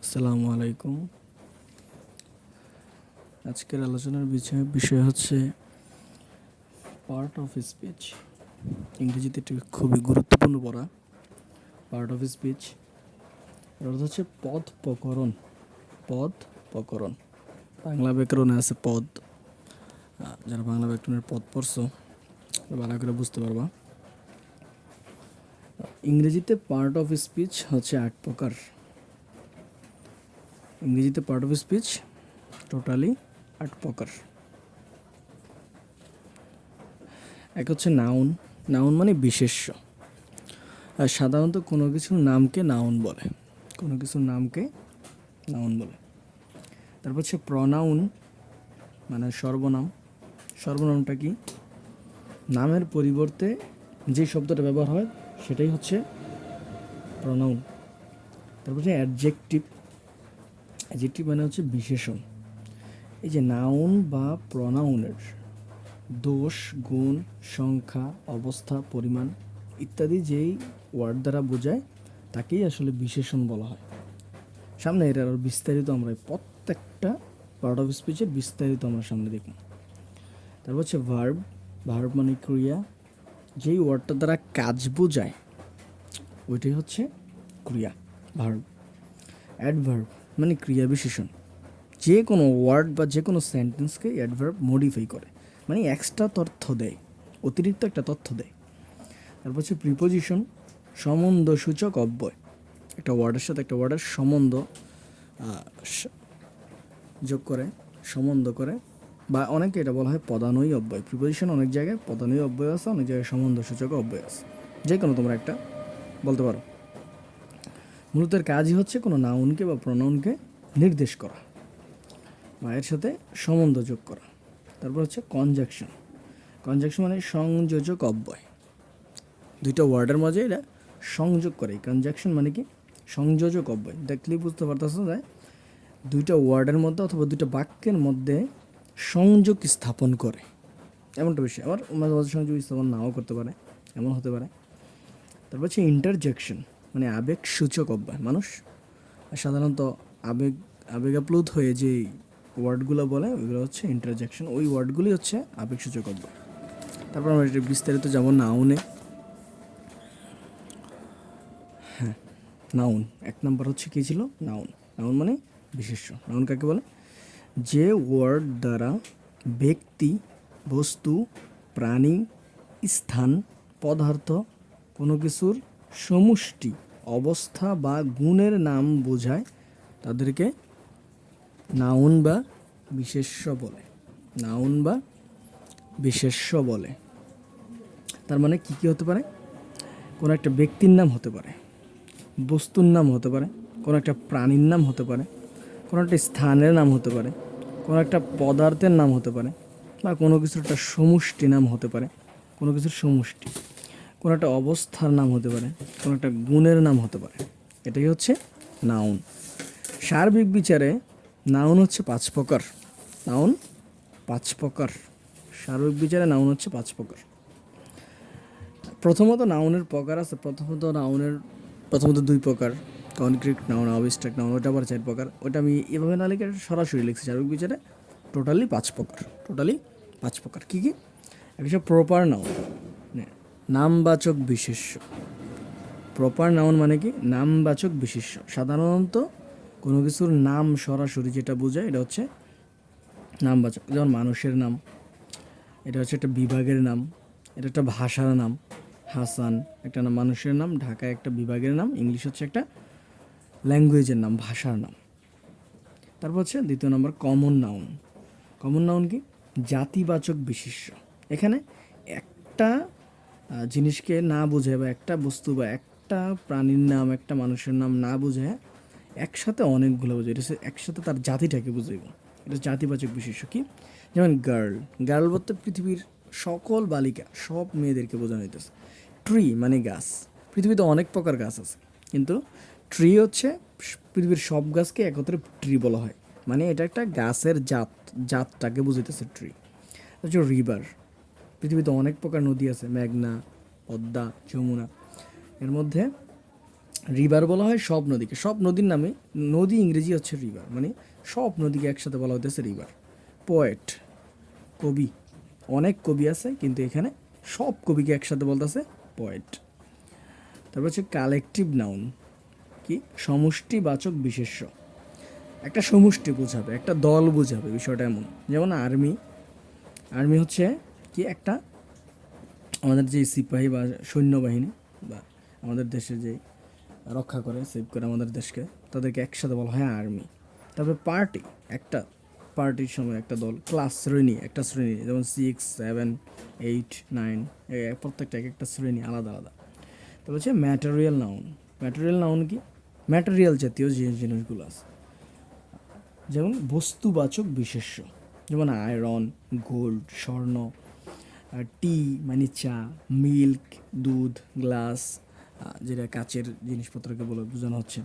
আসসালামু আলাইকুম। আজকের আলোচনার বিষয় হচ্ছে পার্ট অফ স্পিচ। ইংরেজিতে এটি খুবই গুরুত্বপূর্ণ পড়া। পার্ট অফ স্পিচ এর অর্থ হচ্ছে পদ প্রকরণ। পদ প্রকরণ বাংলা ব্যাকরণে আছে পদ। যারা বাংলা ব্যাকরণের পদ পড়ছো ভালো করে বুঝতে পারবা। ইংরেজিতে পার্ট অফ স্পিচ হচ্ছে 8 প্রকার। ইংরেজিতে পার্ট অফ স্পিচ টোটালি 8 প্রকার। এক হচ্ছে নাউন। নাউন মানে বিশেষ্য। আর সাধারণত কোনো কিছুর নামকে নাউন বলে। কোনো কিছুর নামকে নাউন বলে। তারপর হচ্ছে প্রনাউন মানে সর্বনাম। সর্বনামটা কি? নামের পরিবর্তে যে শব্দটা ব্যবহার হয় সেটাই হচ্ছে প্রনাউন। তারপর হচ্ছে অ্যাডজেক্টিভ। অ্যাডজেক্টিভ মানে হচ্ছে বিশেষণ। এই যে নাউন বা প্রনাউনের দোষ, গুণ, সংখ্যা, অবস্থা, পরিমাণ ইত্যাদি যেই ওয়ার্ড দ্বারা বোঝায় তাকেই আসলে বিশেষণ বলা হয়। সামনে এর আরও বিস্তারিত আমরা প্রত্যেকটা পার্ট অফ স্পিচের বিস্তারিত আমরা সামনে দেখব। তারপর হচ্ছে ভার্ব। ভার্ব মানে ক্রিয়া। যেই ওয়ার্ডটা দ্বারা কাজ বোঝায় ওইটাই হচ্ছে ক্রিয়া, ভার্ব। অ্যাডভার্ব মানে ক্রিয়া বিশেষণ। যে কোনো ওয়ার্ড বা যে কোনো সেন্টেন্সকে অ্যাডভার্ব মডিফাই করে, মানে এক্সট্রা তথ্য দেয়, অতিরিক্ত একটা তথ্য দেয়। তারপর হচ্ছে প্রিপোজিশন, সম্বন্ধসূচক অব্যয়। একটা ওয়ার্ডের সাথে একটা ওয়ার্ডের সম্বন্ধ যোগ করে, সম্বন্ধ করে, বা অনেকে এটা বলা হয় পদানয়ী অব্যয়। প্রিপোজিশন অনেক জায়গায় পদানয়ী অব্যয় আছে, অনেক জায়গায় সম্বন্ধসূচক অব্যয় আছে। যে কোনো তোমরা একটা বলতে পারো। মূলত এর কাজই হচ্ছে কোনো নাউনকে বা প্রনাউনকে নির্দেশ করা বা এর সাথে সম্বন্ধ যোগ করা। তারপর হচ্ছে কনজাংশন। কনজাংশন মানে সংযোজক অব্যয়। দুইটা ওয়ার্ডের মাঝে এটা সংযোগ করে। কনজাংশন মানে কি? সংযোজক অব্যয়। দেখলেই বুঝতে পারতেছো যে দুইটা ওয়ার্ডের মধ্যে অথবা দুইটা বাক্যের মধ্যে সংযোগ স্থাপন করে, এমনটা বিষয়। আবার মাঝে মাঝে সংযোগ স্থাপন নাও করতে পারে, এমন হতে পারে। তারপর হচ্ছে ইন্টারজেকশন মানে আবেগ সূচক অব্যয়। মানুষ সাধারণত আবেগাপ্লুত হয়ে যে ওয়ার্ডগুলো বলে ওইগুলো হচ্ছে ইন্টারজেকশন। ওই ওয়ার্ডগুলি হচ্ছে আবেগসূচক অব্যয়। তারপর আমরা এটা বিস্তারিত যাব নাউনে। হ্যাঁ, নাউন এক নম্বর হচ্ছে কী ছিল? নাউন। নাউন মানে বিশেষ্য। নাউন কাকে বলে? যে ওয়ার্ড দ্বারা ব্যক্তি, বস্তু, প্রাণী, স্থান, পদার্থ, কোনো কিছুর সমষ্টি, অবস্থা বা গুণের নাম বোঝায় তাদেরকে নাউন বা বিশেষ্য বলে। নাউন বা বিশেষ্য বলে। তার মানে কী কী হতে পারে? কোনো একটা ব্যক্তির নাম হতে পারে, বস্তুর নাম হতে পারে, কোনো একটা প্রাণীর নাম হতে পারে, কোনো একটা স্থানের নাম হতে পারে, কোনো একটা পদার্থের নাম হতে পারে, বা কোনো কিছুর একটা সমষ্টি নাম হতে পারে, কোনো কিছুর সমষ্টি, কোনো একটা অবস্থার নাম হতে পারে, কোনো একটা গুণের নাম হতে পারে। এটাই হচ্ছে নাউন। সার্বিক বিচারে নাউন হচ্ছে 5 প্রকার। নাউন 5 প্রকার। সার্বিক বিচারে নাউন হচ্ছে 5 প্রকার। প্রথমত নাউনের প্রকার আছে। প্রথমত 2 প্রকার, কনক্রিট নাউন, অবস্ট্রাক্ট নাউন। ওটা আবার 4 প্রকার। ওটা আমি এভাবে না লিখে সরাসরি লিখছি। সার্বিক বিচারে টোটালি 5 প্রকার। টোটালি 5 প্রকার। কী কী? একটা প্রপার নাউন, নামবাচক বিশেষ্য। প্রপার নাউন মানে কি? নামবাচক বিশেষ্য। সাধারণত কোনো কিছুর নাম সরাসরি যেটা বোঝায় এটা হচ্ছে নামবাচক। যেমন মানুষের নাম, এটা হচ্ছে একটা বিভাগের নাম, এটা একটা ভাষার নাম। হাসান একটা মানুষের নাম, ঢাকা একটা বিভাগের নাম, ইংলিশ হচ্ছে একটা ল্যাঙ্গুয়েজের নাম, ভাষার নাম। তারপর হচ্ছে দ্বিতীয় নম্বর কমন নাউন। কমন নাউন কি? জাতিবাচক বিশেষ্য। এখানে একটা জিনিসকে না বোঝায় বা একটা বস্তু বা একটা প্রাণীর নাম, একটা মানুষের নাম না বোঝায় একসাথে অনেকগুলো বোঝায়। এটা হচ্ছে একসাথে তার জাতিটাকে বুঝাইব। এটা জাতিবাচক বিশেষ্য। কি? যেমন গার্ল। গার্ল বলতে পৃথিবীর সকল বালিকা, সব মেয়েদেরকে বোঝানো হইতেছে। ট্রি মানে গাছ। পৃথিবীতে অনেক প্রকার গাছ আছে, কিন্তু ট্রি হচ্ছে পৃথিবীর সব গাছকে একত্রে ট্রি বলা হয়। মানে এটা একটা গাছের জাতটাকে বুঝাইতেছে ট্রি। হচ্ছে রিভার। পৃথিবীতে অনেক প্রকার নদী আছে, মেঘনা, পদ্মা, যমুনা। এর মধ্যে রিভার বলা হয় সব নদীকে, সব নদীর নামে, নদী ইংরেজি হচ্ছে রিভার, মানে সব নদীকে একসাথে বলা হতেছে রিভার। পোয়েট, কবি, অনেক কবি আছে কিন্তু এখানে সব কবিকে একসাথে বলতেছে পোয়েট। তারপর হচ্ছে কালেকটিভ নাউন, কি সমষ্টিবাচক বিশেষ্য, একটা সমষ্টি বোঝাবে, একটা দল বোঝাবে, বিষয়টা এমন। যেমন আর্মি, আর্মি হচ্ছে কি একটা আমাদের যে সিপাহী বা সৈন্যবাহিনী বা আমাদের দেশে যে রক্ষা করে, সেভ করে আমাদের দেশকে, তাদেরকে একসাথে বলা হয় আর্মি। তারপরে পার্টি, একটা পার্টির সময় একটা দল। ক্লাস, শ্রেণী, একটা শ্রেণী, যেমন 6, 7, 8, 9, প্রত্যেকটা এক একটা শ্রেণী আলাদা আলাদা। তারপর হচ্ছে ম্যাটেরিয়াল নাউন। ম্যাটেরিয়াল নাউন কি ম্যাটেরিয়াল জাতীয় যে জিনিসগুলো আছে, যেমন বস্তুবাচক বিশেষ্য, যেমন আয়রন, গোল্ড, স্বর্ণ, টি মানে চা, মিল্ক দুধ, গ্লাস যেটা কাচের জিনিসপত্রকে বলে বোঝানো হচ্ছে।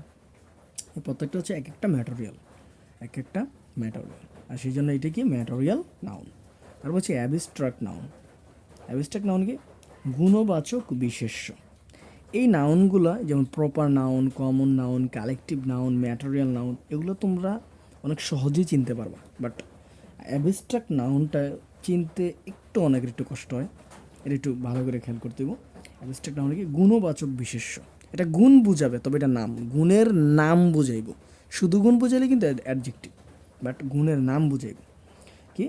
এই প্রত্যেকটা হচ্ছে এক একটা ম্যাটেরিয়াল, এক একটা ম্যাটেরিয়াল, আর সেই জন্য এটা কি ম্যাটেরিয়াল নাউন। তারপর হচ্ছে অ্যাবস্ট্রাক্ট নাউন। অ্যাবস্ট্রাক্ট নাউন কি গুণবাচক বিশেষ্য। এই নাউনগুলো যেমন proper noun, common noun, collective noun, material noun, এগুলো তোমরা অনেক সহজেই চিনতে পারবা, বাট অ্যাবস্ট্রাক্ট নাউনটা চিনতে অনেকের একটু কষ্ট হয়, এটা একটু ভালো করে খেয়াল করতে হবে। অ্যাবস্ট্রাক্ট নাউন কি গুণবাচক বিশেষ্য, এটা গুণ বুঝাবে, তবে এটা নাম, গুণের নাম বুঝাইব। শুধু গুণ বুঝাইলে কিন্তু অ্যাডজেক্টিভ, বাট গুণের নাম বুঝাইব। কি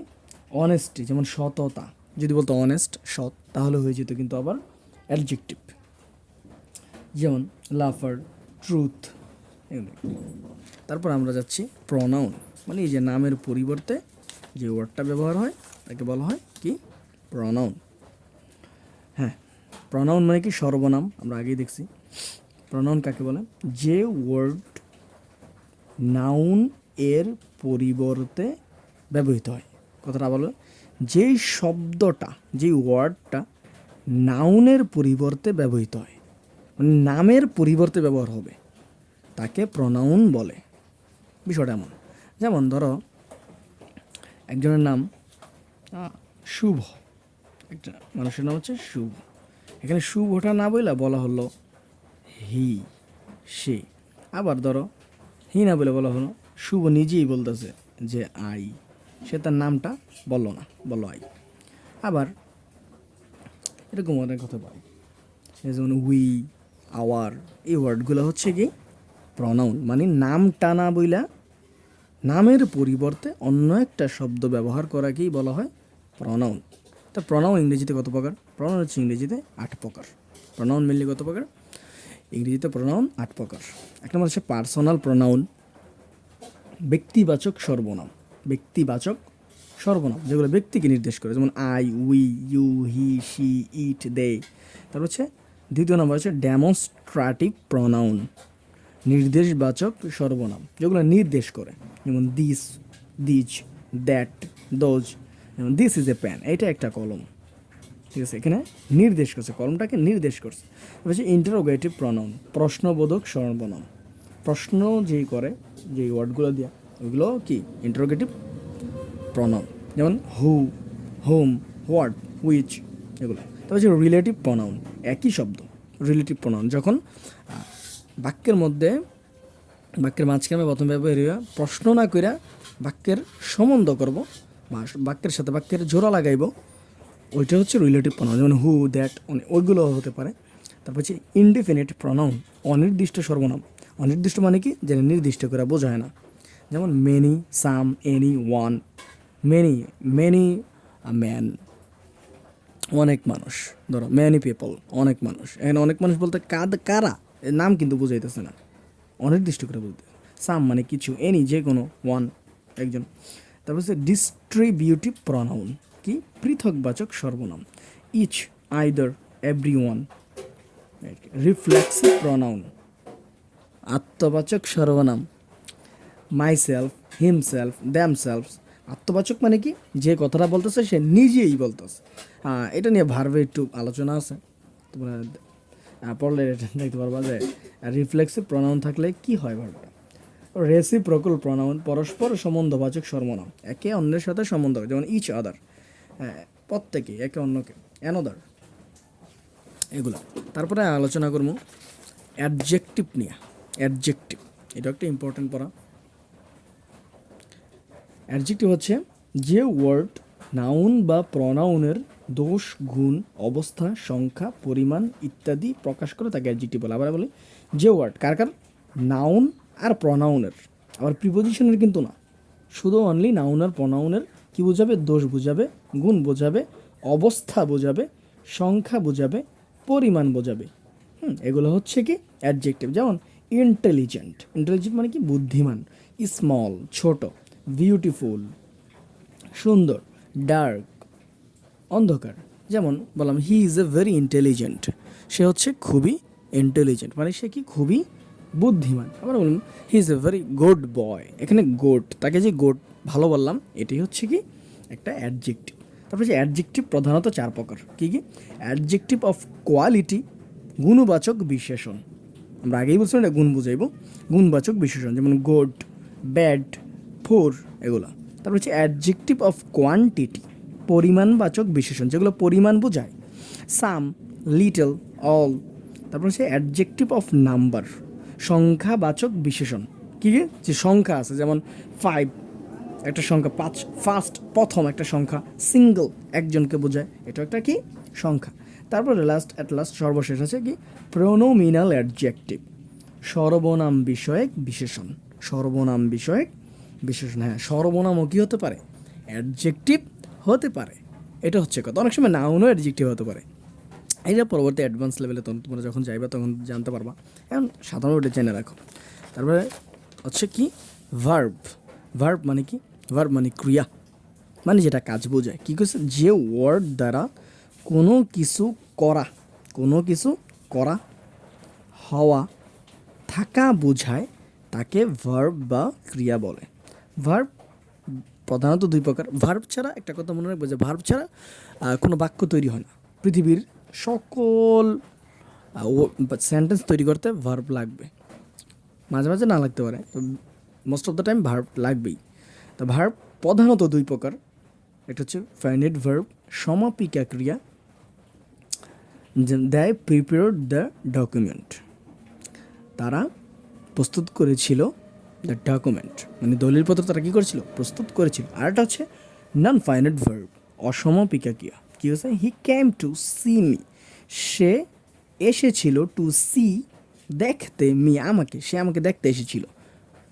অনেস্টি, যেমন সততা, যদি বলতো অনেস্ট, সৎ, তাহলে হয়ে যেত কিন্তু আবার অ্যাডজেক্টিভ। যেমন লাফার, ট্রুথ, এগুলো। তারপর আমরা যাচ্ছি প্রনাউন, মানে এই যে নামের পরিবর্তে যে ওয়ার্ডটা ব্যবহার হয় তাকে বলা হয় কি প্রনাউন। হ্যাঁ, প্রনাউন মানে কি সর্বনাম, আমরা আগেই দেখছি। প্রনাউন কাকে বলে? যে ওয়ার্ড নাউন এর পরিবর্তে ব্যবহৃত হয়। কথাটা বলো, যেই শব্দটা, যেই ওয়ার্ডটা নাউনের পরিবর্তে ব্যবহৃত হয়, মানে নামের পরিবর্তে ব্যবহার হবে, তাকে প্রনাউন বলে। বিষয়টা এমন, যেমন ধরো একজনের নাম শুভ, একটা মানুষের নাম হচ্ছে শুভ, এখানে শুভটা না বলা হলো হি, সে। আবার ধরো হি না বলা হলো শুভ নিজেই বলতেছে যে আই, সে তার নামটা বললো না, বললো আই। আবার এরকম অনেক কথা পাই, যেমন উই, আওয়ার, এই ওয়ার্ডগুলো হচ্ছে কি প্রনাউন, মানে নাম টানা বইলা নামের পরিবর্তে অন্য একটা শব্দ ব্যবহার করাকেই বলা হয় প্রনাউন। তা প্রনাউন ইংরেজিতে কত প্রকার? প্রনাউন হচ্ছে ইংরেজিতে 8 প্রকার। প্রনাউন মেনলি কত প্রকার? ইংরেজিতে প্রনাউন 8 প্রকার। এক নম্বর হচ্ছে পার্সোনাল প্রনাউন, ব্যক্তিবাচক সর্বনাম। ব্যক্তিবাচক সর্বনাম যেগুলো ব্যক্তিকে নির্দেশ করে, যেমন I, we, you, he, she, it, they. তারপর হচ্ছে দ্বিতীয় নম্বর হচ্ছে ডেমনস্ট্রেটিভ প্রনাউন, নির্দেশবাচক সর্বনাম যেগুলো নির্দেশ করে, যেমন দিস, দিজ, দ্যাট, দোজ। যেমন দিস ইজ এ পেন, এটা একটা কলম, ঠিক আছে, এখানে নির্দেশ করছে, কলমটাকে নির্দেশ করছে। হচ্ছে ইন্টারোগেটিভ প্রনাউন, প্রশ্নবোধক সর্বনাম, প্রশ্ন যেই করে, যেই ওয়ার্ডগুলো দেওয়া, ওইগুলো কি ইন্টারোগেটিভ প্রনাউন, যেমন হু, হোম, হোয়াট, হুইচ, এগুলো। তারপর হচ্ছে রিলেটিভ প্রনাউন, একই শব্দ, রিলেটিভ প্রনাউন যখন বাক্যের মধ্যে, বাক্যের মাঝখানে প্রথম ব্যবহার হইয়া প্রশ্ন না কইরা বাক্যের সম্বন্ধ করব বা বাক্যের সাথে বাক্যের জোড়া লাগাইব, ওইটা হচ্ছে রিলেটিভ প্রনাউন, যেমন হু, দ্যাট, ওইগুলো হতে পারে। তারপর হচ্ছে ইনডিফিনিট প্রনাউন, অনির্দিষ্ট সর্বনাম। অনির্দিষ্ট মানে কি, যেটা নির্দিষ্ট করে বোঝায় না, যেমন many, some, any, one. Many, many man, অনেক মানুষ। ধরো ম্যানি পিপল, অনেক মানুষ। এখানে অনেক মানুষ বলতে কারা, এর নাম কিন্তু বোঝাইতেছে না, অনির্দিষ্ট করে বলতে। সাম মানে কিছু, এনি যে কোনো, ওয়ান একজন। তারপর হচ্ছে ডিস্ট্রিবিউটিভ প্রনাউন, কি পৃথকবাচক সর্বনাম, each, either, every one. Reflexive pronoun, আত্মবাচক সর্বনাম, মাইসেলফ, হিমসেলফ, দ্যামসেলফস। আত্মবাচক মানে কি, যে কথাটা বলতেছে সে নিজেই বলতেছে। এটা নিয়ে ভার্বে একটু আলোচনা আছে, তোমরা পড়লে দেখতে পারবা যে রিফ্লেক্সিভ প্রনাউন থাকলে কি হয় ভার্বটা। রেসিপ্রোকাল প্রনাউন, পরস্পর সম্বন্ধবাচক সর্বনাম, একে অন্যের সাথে সম্বন্ধ, যেমন ইচ আদার, প্রত্যেকে, একে অন্যকে, অ্যানাদার, এগুলো। তারপরে আলোচনা করবো অ্যাডজেক্টিভ নিয়ে। অ্যাডজেক্টিভ এটা একটা ইম্পর্টেন্ট পড়া। অ্যাডজেক্টিভ হচ্ছে যে ওয়ার্ড নাউন বা প্রনাউনের দোষ, গুণ, অবস্থা, সংখ্যা, পরিমাণ ইত্যাদি প্রকাশ করে তাকে অ্যাডজেক্টিভ বলে। আবার বলি যে ওয়ার্ড কার কার, নাউন আর প্রনাউনের, আবার প্রিপোজিশনের কিন্তু না, শুধু অনলি নাউন আর প্রনাউনের কি বোঝাবে, দোষ বোঝাবে, গুণ বোঝাবে, অবস্থা বোঝাবে, সংখ্যা বোঝাবে, পরিমাণ বোঝাবে। এগুলো হচ্ছে কি অ্যাডজেক্টিভ। যেমন ইন্টেলিজেন্ট, ইন্টেলিজেন্ট মানে কি বুদ্ধিমান, স্মল ছোট, বিউটিফুল সুন্দর, ডার্ক অন্ধকার। যেমন বললাম he is a very intelligent, সে হচ্ছে খুবই ইন্টেলিজেন্ট মানে সে কি খুবই বুদ্ধিমান। আবার বললাম he is a very good boy, এখানে গুড, তাকে যে গুড ভালো বললাম এটাই হচ্ছে কি একটা অ্যাডজেক্টিভ। তারপরে যে অ্যাডজেক্টিভ প্রধানত 4 প্রকার। কী কী? অ্যাডজেক্টিভ অফ কোয়ালিটি, গুণবাচক বিশেষণ, আমরা আগেই বলছিলাম এটা গুণ বুঝাইব, গুণবাচক বিশেষণ যেমন গুড, ব্যাড, ফোর এগুলো। তারপর হচ্ছে অ্যাডজেক্টিভ অফ কোয়ান্টিটি, পরিমাণবাচক বিশেষণ যেগুলো পরিমাণ বোঝায়, সাম, লিটল, অল। তারপর হচ্ছে অ্যাডজেক্টিভ অফ নাম্বার, সংখ্যাবাচক বিশেষণ। কী কী? যে সংখ্যা আছে যেমন 5 একটা সংখ্যা, 5 ফার্স্ট প্রথম একটা সংখ্যা, সিঙ্গল একজনকে বোঝায়, এটা একটা কি সংখ্যা। তারপরে লাস্ট সর্বশেষ আছে কি প্রোনোমিনাল অ্যাডজেক্টিভ, সর্বনাম বিষয়ক বিশেষণ। সর্বনাম বিষয়ক বিশেষণ, হ্যাঁ সর্বনামও কি হতে পারে, অ্যাডজেক্টিভ হতে পারে। এটা হচ্ছে কথা। অনেক সময় নাউনও অ্যাডজেক্টিভ হতে পারে। এটা পরবর্তী অ্যাডভান্স লেভেলে তোমরা যখন যাইবা তখন জানতে পারবা, এখন সাধারণত এটা জেনে রাখো। তারপরে হচ্ছে কি ভার্ব। ভার্ব মানে কি? ভার্ব মানে ক্রিয়া, মানে যেটা কাজ বোঝায়। কী করছে? যে ওয়ার্ড দ্বারা কোনো কিছু করা, কোনো কিছু করা, হওয়া, থাকা বোঝায় তাকে ভার্ব বা ক্রিয়া বলে। ভার্ব প্রধানত 2 প্রকার। ভার্ব ছাড়া একটা কথা মনে রাখবে যে ভার্ব ছাড়া কোনো বাক্য তৈরি হয় না। পৃথিবীর সকল সেন্টেন্স তৈরি করতে ভার্ব লাগবে, মাঝে মাঝে না লাগতে পারে, তো most of the time verb লাগবেই। তো ভার্ব প্রধানত 2 প্রকার। একটা হচ্ছে ফাইনাইট ভার্ব, সমাপিকা ক্রিয়া, দ্য প্রিপেয়ার্ড দ্য ডকুমেন্ট, তারা প্রস্তুত করেছিল দ্য ডকুমেন্ট, মানে দলিলপত্র তারা কী করেছিল, প্রস্তুত করেছিল। আর একটা হচ্ছে নন ফাইনাইট ভার্ব, অসমাপিকা ক্রিয়া। কী হচ্ছে? হি কেম টু সি মি, সে এসেছিল, টু সি দেখতে, মি আমাকে, সে আমাকে দেখতে এসেছিল।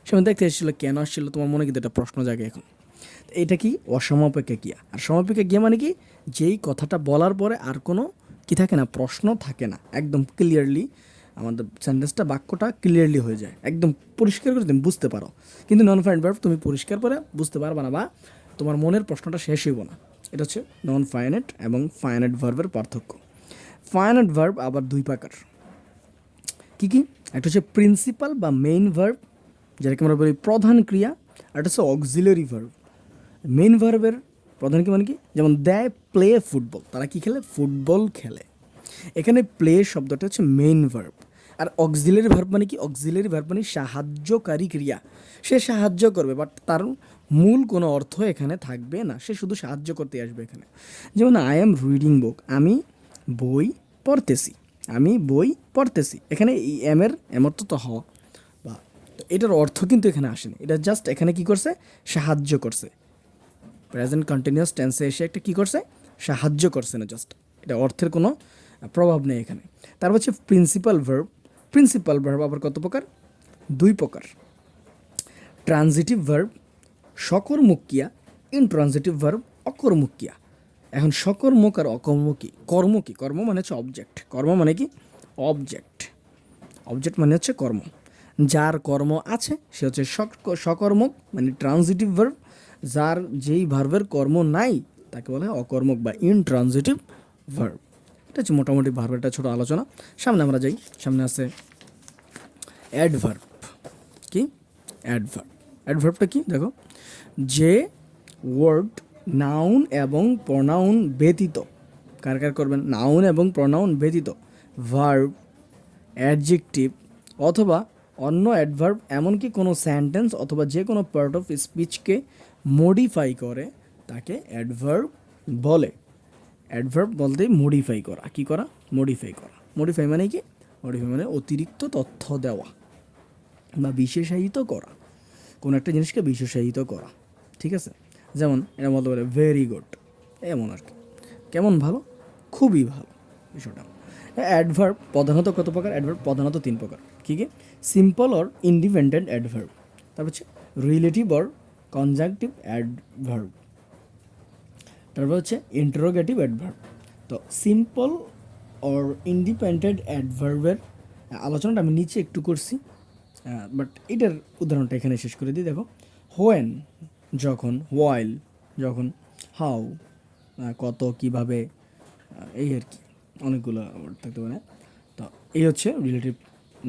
সে আমাকে দেখতে এসেছিল, কেন আসছিল তোমার মনে কিন্তু একটা প্রশ্ন জাগে এখন। এটা কি অসমাপিকা ক্রিয়া। আর সমাপিকা ক্রিয়া মানে কি, যেই কথাটা বলার পরে আর কোনো কি থাকে না, প্রশ্ন থাকে না, একদম ক্লিয়ারলি আমাদের সেন্টেন্সটা বাক্যটা ক্লিয়ারলি হয়ে যায়, একদম পরিষ্কার করে তুমি বুঝতে পারো। কিন্তু নন ফাইনাইট ভার্ব তুমি পরিষ্কার করে বুঝতে পারবে না, বা তোমার মনের প্রশ্নটা শেষ হইব না। এটা হচ্ছে নন ফাইনাইট এবং ফাইনাইট ভার্বের পার্থক্য। ফাইনাইট ভার্ব আবার 2 প্রকার। কী কী? একটা হচ্ছে প্রিন্সিপাল বা মেইন ভার্ব, যেটাকে আমরা বলি প্রধান ক্রিয়া। আর একটা হচ্ছে অক্সিলারি ভার্ব। মেইন ভার্বের প্রধান কি মানে কি, যেমন দ্য প্লে ফুটবল, তারা কি খেলে, ফুটবল খেলে। এখানে প্লে শব্দটা হচ্ছে মেইন ভার্ব। আর অক্সিলারি ভার্ব মানে কি, অক্সিলারি ভার্ব মানে সাহায্যকারী ক্রিয়া, সে সাহায্য করবে বাট তার মূল কোনো অর্থ এখানে থাকবে না, সে শুধু সাহায্য করতে আসবে এখানে। যেমন আই এম রিডিং বুক, আমি বই পড়তেছি, আমি বই পড়তেছি। এখানে এই এম অর্থ তো হওয়া, বা তো এটার অর্থ কিন্তু এখানে আসেনি, এটা জাস্ট এখানে কি করছে, সাহায্য করছে। প্রেজেন্ট কন্টিনিউয়াস টেন্সে এসে একটা কী করছে, সাহায্য করছে না, জাস্ট এটা অর্থের কোনো প্রভাব নেই এখানে। তারপর হচ্ছে প্রিন্সিপাল ভার্ব। প্রিন্সিপাল ভার্ব আবার কত প্রকার? 2 প্রকার। ট্রানজিটিভ ভার্ব, সকর্মক ক্রিয়া, ইনট্রানজিটিভ ভার্ব, অকর্মক ক্রিয়া। এখন সকর্মক আর অকর্মক কি, কর্ম কি, কর্ম মানে হচ্ছে অবজেক্ট, কর্ম মানে কি অবজেক্ট, অবজেক্ট মানে হচ্ছে কর্ম। যার কর্ম আছে সে হচ্ছে সকর্মক মানে ট্রানজিটিভ ভার্ব, যার যেই ভার্বের কর্ম নাই তাকে বলা হয় অকর্মক বা ইনট্রানজিটিভ ভার্ব। এটা হচ্ছে মোটামুটি ভার্বের একটা ছোটো আলোচনা। সামনে আমরা যাই, সামনে আছে অ্যাডভার্ব। কি অ্যাডভার্ব? অ্যাডভার্বটা কি দেখো, যে ওয়ার্ড নাউন এবং প্রনাউন ব্যতীত, কার কার করবেন, নাউন এবং প্রনাউন ব্যতীত, ভার্ব, অ্যাডজেক্টিভ অথবা অন্য অ্যাডভার্ব, এমনকি কোনো সেন্টেন্স অথবা যে কোনো পার্ট অফ স্পিচকে মডিফাই করে তাকে অ্যাডভার্ব বলে। অ্যাডভার্ব বলতে মডিফাই করা, কি করা, মডিফাই করা। মডিফাই মানে কি, মডিফাই মানে অতিরিক্ত তথ্য দেওয়া বা বিশেষায়িত করা, কোনো একটা জিনিসকে বিশেষায়িত করা, ঠিক আছে। যেমন এটা বলতে পারে ভেরি গুড, এমন আর কি, কেমন ভালো, খুবই ভালো বিষয়টা। অ্যাডভার্ব প্রধানত কত প্রকার? অ্যাডভার্ব প্রধানত 3 প্রকার। কী কী? সিম্পল অর ইন্ডিপেন্ডেন্ট অ্যাডভার্ব, তারপর হচ্ছে রিলেটিভ অর কনজাংটিভ অ্যাডভার্ব, তারপর হচ্ছে ইন্টারোগেটিভ অ্যাডভার্ব। তো সিম্পল অর ইন্ডিপেন্ডেন্ট অ্যাডভার্বের আলোচনাটা আমি নিচে একটু করছি, বাট এটার উদাহরণটা এখানে শেষ করে দিই। দেখো, হোয়েন যখন, ওয়াইল যখন, হাউ কত, কীভাবে, এই আর কি, অনেকগুলো ওয়ার্ড থাকতে পারে। তো এই হচ্ছে রিলেটিভ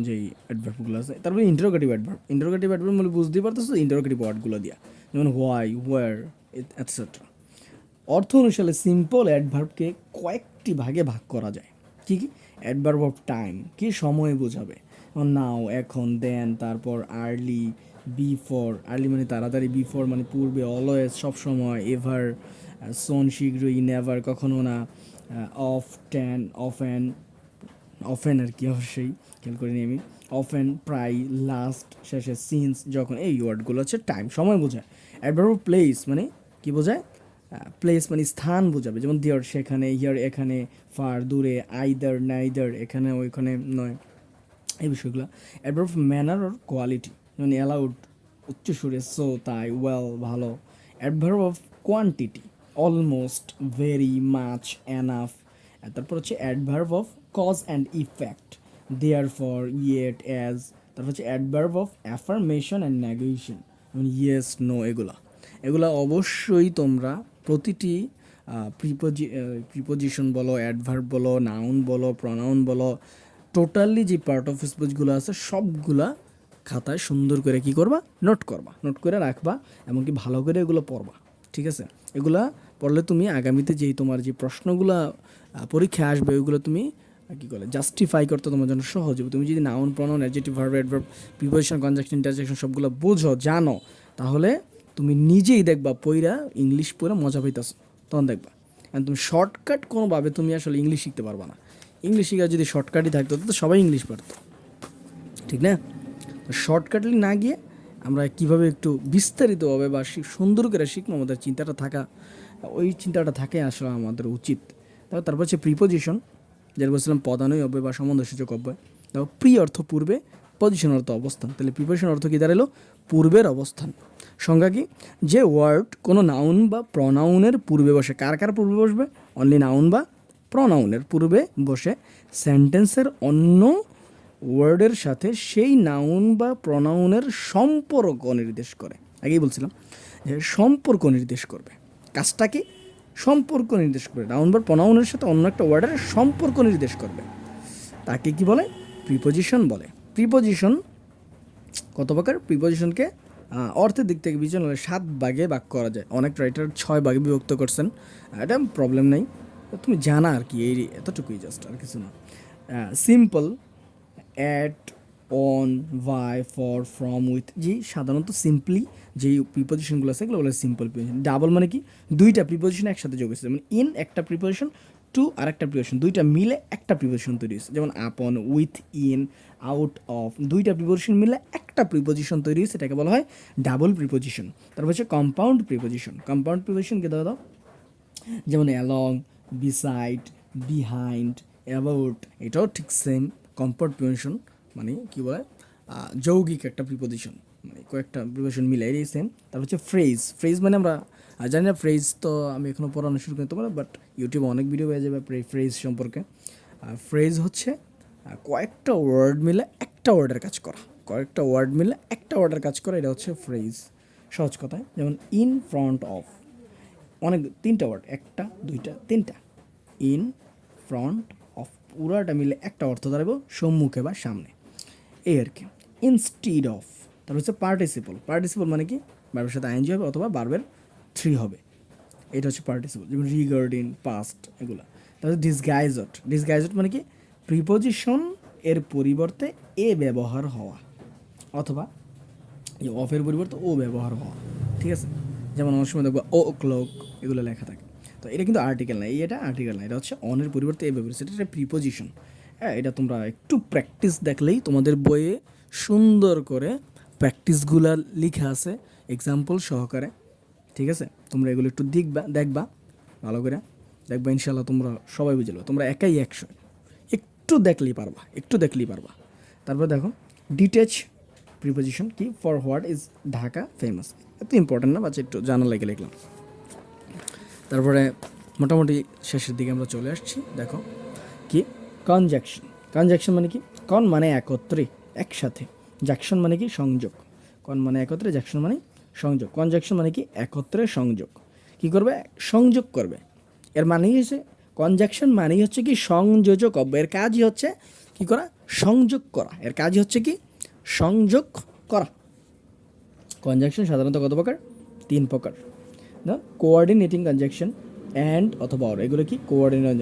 যেই অ্যাডভার্বগুলো আছে। তারপরে ইন্টারোগেটিভ অ্যাডভার্ব। ইন্টারোগেটিভ অ্যাডভার্ব মানে বুঝতেই পারতেছো, ইন্টারোগেটিভ ওয়ার্ডগুলো দিয়া, যেমন হোয়াই, ওয়ার, এটসেট্রা। অর্থ অনুসারে সিম্পল অ্যাডভার্বকে কয়েকটি ভাগে ভাগ করা যায়। কী কী? অ্যাডভার্ব অফ টাইম, কি সময় বোঝাবে, নাও এখন, দেন, তারপর আর্লি, বিফোর, আর্লি মানে তাড়াতাড়ি, বিফোর মানে পূর্বে, অলওয়েজ সবসময়, এভার সোন শীঘ্রই, নেভার কখনো না, অফ টেন, অফেন, অফেন আর কি, অবশ্যই খেয়াল করিনি আমি, অফেন প্রায়, লাস্ট শেষে, সিন্স যখন। এই ওয়ার্ডগুলো হচ্ছে টাইম, সময় বোঝায়। অ্যাডভার্ব অফ প্লেস মানে কি বোঝায়? প্লেস মানে স্থান বোঝাবে, যেমন দিয়ার সেখানে, হিয়ার এখানে, ফার দূরে, আইদার নাইদার এখানে ওইখানে নয়, এই বিষয়গুলো। Adverb of manner or quality, যেমন অ্যালাউড উচ্চ সুরে, সো তাই, ওয়েল ভালো। Adverb of quantity, almost, very, much, enough. তারপর হচ্ছে adverb of cause and effect, therefore, yet, as. তারপর হচ্ছে adverb of affirmation and negation, যেমন ইয়েস, নো, এগুলা অবশ্যই তোমরা প্রতিটি প্রিপোজিশন বলো, অ্যাডভার্ব বলো, নাউন বলো, প্রনাউন বলো, টোটালি যে পার্ট অফ স্পিচগুলো আছে সবগুলা খাতায় সুন্দর করে কি করবা? নোট করবা, নোট করে রাখবা, এমনকি ভালো করে এগুলো পড়বা, ঠিক আছে। এগুলা পড়লে তুমি আগামীতে যেই তোমার যে প্রশ্নগুলা পরীক্ষায় আসবে ওইগুলো তুমি কী করে জাস্টিফাই করতে তোমার জন্য সহজ হবে। তুমি যদি noun, pronoun, adjective, verb, adverb, preposition, conjunction, interjection সবগুলো বোঝো, জানো, তাহলে তুমি নিজেই দেখবা পইরা ইংলিশ পড়ে মজা পাইতেছো, তখন দেখবা। কারণ তুমি শর্টকাট কোনোভাবে তুমি আসলে ইংলিশ শিখতে পারবা না। ইংলিশ শিখা যদি শর্টকাটই থাকতো তো সবাই ইংলিশ পারতো, ঠিক না? শর্টকাটলি না গিয়ে আমরা কীভাবে একটু বিস্তারিতভাবে বা সুন্দর করে শিখবো, আমাদের চিন্তাটা থাকা, ওই চিন্তাটা থাকে আসলে আমাদের উচিত। তারপর হচ্ছে প্রিপোজিশন, যেটা বলছিলাম পদানয় অব্যয় বা সম্বন্ধসূচক অব্যয়। দেখো, প্রি অর্থ পূর্বে, পজিশন অর্থ অবস্থান, তাহলে প্রিপোজিশন অর্থ কী দাঁড়ালো? পূর্বের অবস্থান। সংজ্ঞা কি? যে ওয়ার্ড কোনো নাউন বা প্রনাউনের পূর্বে বসে, কার কার পূর্বে বসবে? অনলি নাউন বা প্রনাউনের পূর্বে বসে সেন্টেন্সের অন্য ওয়ার্ডের সাথে সেই নাউন বা প্রনাউনের সম্পর্ক নির্দেশ করে। আগেই বলছিলাম যে সম্পর্ক নির্দেশ করবে। কাজটা কি? সম্পর্ক নির্দেশ করবে, নাউন বা প্রনাউনের সাথে অন্য একটা ওয়ার্ডের সম্পর্ক নির্দেশ করবে, তাকে কি বলে? প্রিপোজিশন বলে। প্রিপোজিশন কত প্রকার? প্রিপোজিশনকে অর্থের দিক থেকে বিবেচনা করলে 7 ভাগে ভাগ করা যায়। অনেক রাইটার 6 ভাগে বিভক্ত করছেন, এটা প্রবলেম নেই, তুমি জানা আর কি, এই এতটুকুই, জাস্ট আর কিছু না। Simple, at, on, by, for, from, with, যে সাধারণত সিম্পলি যেই প্রিপোজিশনগুলো আছে এগুলো বলে সিম্পল প্রিপোজিশন। ডাবল মানে কি? দুইটা প্রিপোজিশন একসাথে যোগ হয়েছে, যেমন ইন একটা প্রিপোজিশন, টু আর একটা প্রিপোজিশন, দুইটা মিলে একটা প্রিপোজিশন তৈরি হয়েছে, যেমন আপন, উইথ, ইন, আউট অফ, দুইটা প্রিপোজিশন মিলে একটা প্রিপোজিশন তৈরি হয়েছে, এটাকে বলা হয় ডাবল প্রিপোজিশন। তারপর হচ্ছে কম্পাউন্ড প্রিপোজিশন। কম্পাউন্ড প্রিপোজিশনকে দাও, যেমন অ্যালং, বিসাইড, বিহাইন্ড, অ্যাবাউট, এটাও ঠিক সেম কম্পাউন্ড প্রিপোজিশন, মানে কী বলে যৌগিক একটা প্রিপোজিশন, মানে কয়েকটা প্রিপোজিশন মিলে এই সেম। তারপর হচ্ছে ফ্রেজ। ফ্রেজ মানে আমরা জানি না, ফ্রেজ তো আমি এখনও পড়ানো শুরু করতে পারি, বাট ইউটিউবে অনেক ভিডিও পেয়ে যাবে ফ্রেজ সম্পর্কে। ফ্রেজ হচ্ছে কয়েকটা ওয়ার্ড মিলে একটা ওয়ার্ডের কাজ করা, কয়েকটা ওয়ার্ড মিলে একটা ওয়ার্ডের কাজ করা, এটা হচ্ছে ফ্রেজ সহজ কথায়। যেমন ইন ফ্রন্ট অফ, অনেক, 3টা ওয়ার্ড, একটা, দুইটা, 3টা, ইন ফ্রন্ট অফ, পুরাটা মিলে একটা অর্থ দাঁড়াবো সম্মুখে বা সামনে, এই আর কি। ইনস্টিড অফ, তারপর হচ্ছে পার্টিসিপল। পার্টিসিপল মানে কি? ভার্বের সাথে আইএনজি হবে অথবা ভার্বের 3 হবে, এটা হচ্ছে পার্টিসিপল, যেমন রিগার্ডিং, পাস্ট, এগুলো। তারপর ডিসগাইজড। ডিসগাইজড মানে কি? প্রিপোজিশন এর পরিবর্তে এ ব্যবহার হওয়া, অথবা অফের পরিবর্তে ও ব্যবহার হওয়া, ঠিক আছে। যেমন অনেক সময় দেখবো ও ক্লক, এগুলো লেখা থাকে, তো এটা কিন্তু আর্টিকেল না, এটা আর্টিকেল না, এটা হচ্ছে অনের পরিবর্তে এ ব্যবহার, সেটা একটা প্রিপোজিশন, হ্যাঁ, এটা তোমরা একটু প্র্যাকটিস দেখলেই তোমাদের বইয়ে সুন্দর করে প্র্যাকটিসগুলা লিখা আছে এক্সাম্পল সহকারে। ঠিক আছে, তোমরা এগুলো একটু দেখবা ভালো করে দেখবা, ইনশাল্লাহ তোমরা সবাই বুঝলো, তোমরা একাই 100, একটু দেখলেই পারবা। তারপর দেখো ডিটেচ প্রিপোজিশন কি, for what is Dhaka famous, এত ইম্পর্টেন্ট না, বাচ্চা একটু জানা লেগে লিখলাম। তারপরে মোটামুটি শেষের দিকে আমরা চলে আসছি। দেখো কি কনজাকশন মানে কি, কন মানে একত্রে একসাথে, জাকশন মানে কি সংযোগ, কন মানে একত্রে, জাকশন মানে সংযোগ। কনজাকশন মানে কি একত্রে সংযোগ, কি করবে সংযোগ করবে। এর মানেই হচ্ছে কনজাকশন মানেই হচ্ছে কি সংযোজক অব্যয়, এর কাজই হচ্ছে কি করা, সংযোগ করা, এর কাজই হচ্ছে কি সংযোগ করা। কনজাকশন সাধারণত কত প্রকার, 3 প্রকার না, কোঅর্ডিনেটিং কনজাকশন, অ্যান্ড অথবা অর, এগুলো কি কোঅর্ডিনেট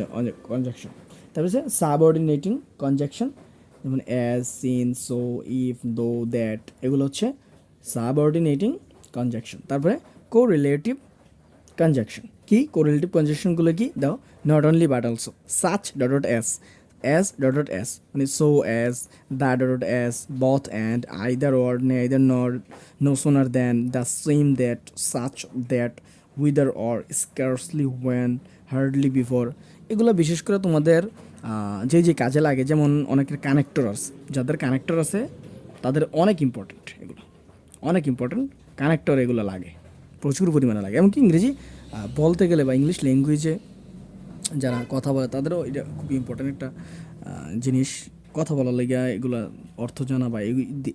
কনজাকশন। তারপর হচ্ছে সাবঅর্ডিনেটিং কনজাকশন, যেমন অ্যাজ, সিন, সো, ইফ, দো, দ্যাট, এগুলো হচ্ছে সাবঅর্ডিনেটিং কনজাকশন। তারপরে কোরিলেটিভ কনজাকশন কি, কোরিলেটিভ কনজাকশনগুলো কি দাও, not only but also, such dot as dot as মানে so as, that dot as, both and, either or, neither nor, no sooner than, the same that, such that, whether or, scarcely when, hardly before, এগুলো বিশেষ করে তোমাদের যে কাজে লাগে। যেমন অনেকের কানেক্টর আছে, যাদের কানেক্টর আছে তাদের অনেক ইম্পর্টেন্ট, এগুলো অনেক ইম্পর্টেন্ট কানেক্টর, এগুলো লাগে প্রচুর পরিমাণে লাগে। এমনকি ইংরেজি বলতে গেলে বা ইংলিশ ল্যাঙ্গুয়েজে যারা কথা বলে তাদেরও এটা খুবই ইম্পর্ট্যান্ট একটা জিনিস, কথা বলার লেগে এগুলো অর্থ জানা বা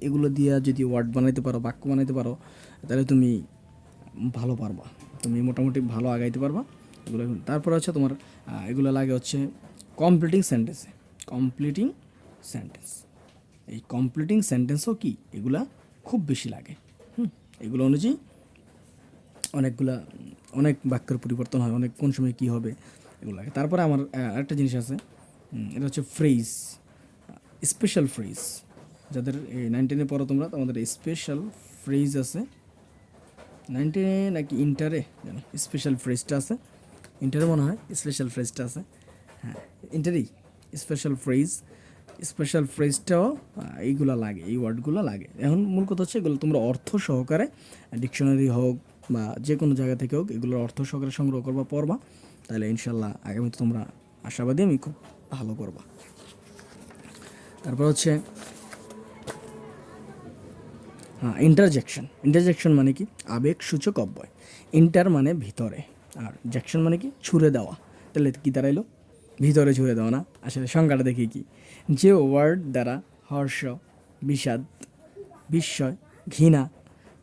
এগুলো দিয়ে যদি ওয়ার্ড বানাইতে পারো, বাক্য বানাইতে পারো, তাহলে তুমি ভালো পারবা, তুমি মোটামুটি ভালো আগাইতে পারবা এগুলো। তারপর হচ্ছে তোমার এগুলো লাগে হচ্ছে কমপ্লিটিং সেন্টেন্স, এই কমপ্লিটিং সেন্টেন্সও কি এগুলা খুব বেশি লাগে। এগুলো অনুযায়ী অনেক বাক্যের পরিবর্তন হয়, অনেক কোন সময় কী হবে এগুলো লাগে। তারপরে আমার আরেকটা জিনিস আছে, এটা হচ্ছে ফ্রেজ, স্পেশাল ফ্রেজ। যাদের 9-10 পড়ো তোমরা, তোমাদের স্পেশাল ফ্রেজ আছে, 9-10 নাকি ইন্টারে জানো স্পেশাল ফ্রেজটা আছে, ইন্টারে মনে হয় স্পেশাল ফ্রেজটা আছে, হ্যাঁ ইন্টারেই স্পেশাল ফ্রেজটাও এইগুলো লাগে, এই ওয়ার্ডগুলো লাগে। এখন মূল কথা হচ্ছে এগুলো তোমরা অর্থ সহকারে ডিকশনারি হোক বা যে কোনো জায়গা থেকে হোক এগুলোর অর্থ সহকারে সংগ্রহ করবা, পড়বা, তাহলে ইনশাল্লাহ আগামীতে তোমরা আশাবাদী আমি খুব ভালো করবা। তারপর হচ্ছে ইন্টারজেকশন মানে কি আবেগ সূচক অব্যয়। ইন্টার মানে ভিতরে, আর জ্যাকশন মানে কি ছুঁড়ে দেওয়া, তাহলে কি দাঁড়াইলো ভিতরে ছুঁড়ে দেওয়া না। আসলে সংজ্ঞাটা দেখি কি, যে ওয়ার্ড দ্বারা হর্ষ, বিষাদ, বিস্ময়, ঘৃণা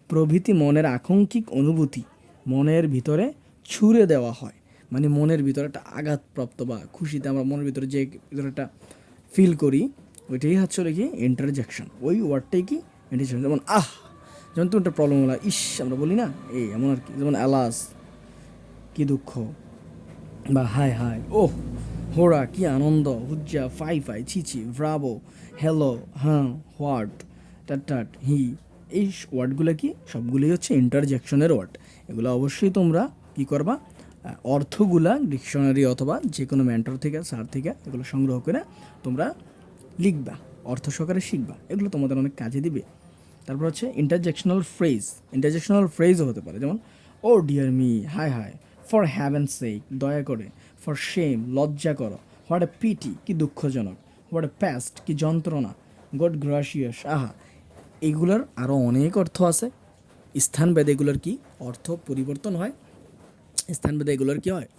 প্রভৃতি মনের আকাঙ্ক্ষিক অনুভূতি মনের ভিতরে ছুঁড়ে দেওয়া হয়, মানে মনের ভিতরে একটা আঘাতপ্রাপ্ত বা খুশিতে আমরা মনের ভিতরে যে ভিতরে একটা ফিল করি, ওইটাই হচ্ছে কি ইন্টারজেকশন। ওই ওয়ার্ডটাই কি ইন্টারজেকশন। যেমন যেমন তুমি একটা প্রবলেম হলো, আমরা বলি না এই এমন আর কি, যেমন অ্যালাস কি দুঃখ, বা হায় হায়, ওহ হোরা কি আনন্দ, হুজ্জা ফাই ছিছি, ব্রাভো, হ্যালো, হ্যাঁ, হোয়াট, টাট হি, এই ওয়ার্ডগুলো কি সবগুলোই হচ্ছে ইন্টারজেকশনের ওয়ার্ড। এগুলো অবশ্যই তোমরা কি করবা, অর্থগুলা ডিকশনারি অথবা যে কোনো মেন্টর থেকে, স্যার থেকে এগুলো সংগ্রহ করে তোমরা লিখবা, অর্থ সহকারে শিখবা, এগুলো তোমাদের অনেক কাজে দিবে। তারপর হচ্ছে ইন্টারজেকশনাল ফ্রেজও হতে পারে, যেমন ও ডিয়ার মি, হায় হায়, ফর হ্যাভেন সেক, দয়া করে, ফর শেম, লজ্জা করো, হোয়াট এ পিটি, কি দুঃখজনক, হোয়াট এ প্যাস্ট, কি যন্ত্রণা, গড গ্রাসিয়াস, আহা। এইগুলোর আরও অনেক অর্থ আছে, স্থানভেদে এগুলোর কি অর্থ পরিবর্তন হয়,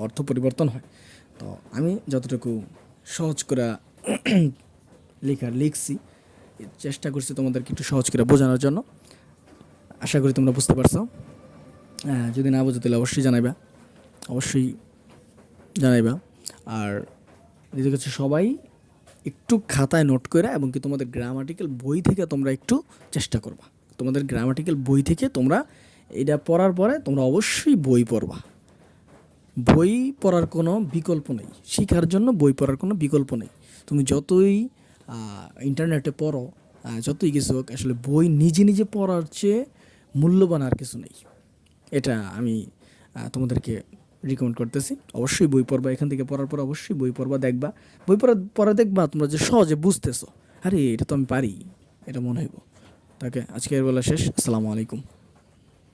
অর্থ পরিবর্তন হয়। তো আমি যতটুকু সহজ করে লিখছি, চেষ্টা করছি তোমাদেরকে একটু সহজ করে বোঝানোর জন্য। আশা করি তোমরা বুঝতে পারছো। যদি না বুঝো তাহলে অবশ্যই জানাইবা। আর দ্বিতীয় হচ্ছে সবাই একটু খাতায় নোট করে, এবং কি তোমাদের গ্রামাটিক্যাল বই থেকে তোমরা একটু চেষ্টা করবা, তোমাদের গ্রামাটিক্যাল বই থেকে তোমরা এটা পড়ার পরে তোমরা অবশ্যই বই পড়বা। বই পড়ার কোনো বিকল্প নেই, শেখার জন্য বই পড়ার কোনো বিকল্প নেই। তুমি যতই ইন্টারনেটে পড়ো, যতই কিছু হোক, আসলে বই নিজে পড়ার চেয়ে মূল্যবান আর কিছু নেই। এটা আমি তোমাদেরকে রিকমেন্ড করতেছি। অবশ্যই বই পড়বা, এখান থেকে পড়ার পর অবশ্যই বই পড়বা, দেখবা বই পড়া দেখবা তোমরা যে সহজে বুঝতেছো, আরে এটা তো আমি পারি, এটা মনে হইব। তাকে আজকে এর বেলা শেষ। আসসালামু আলাইকুম।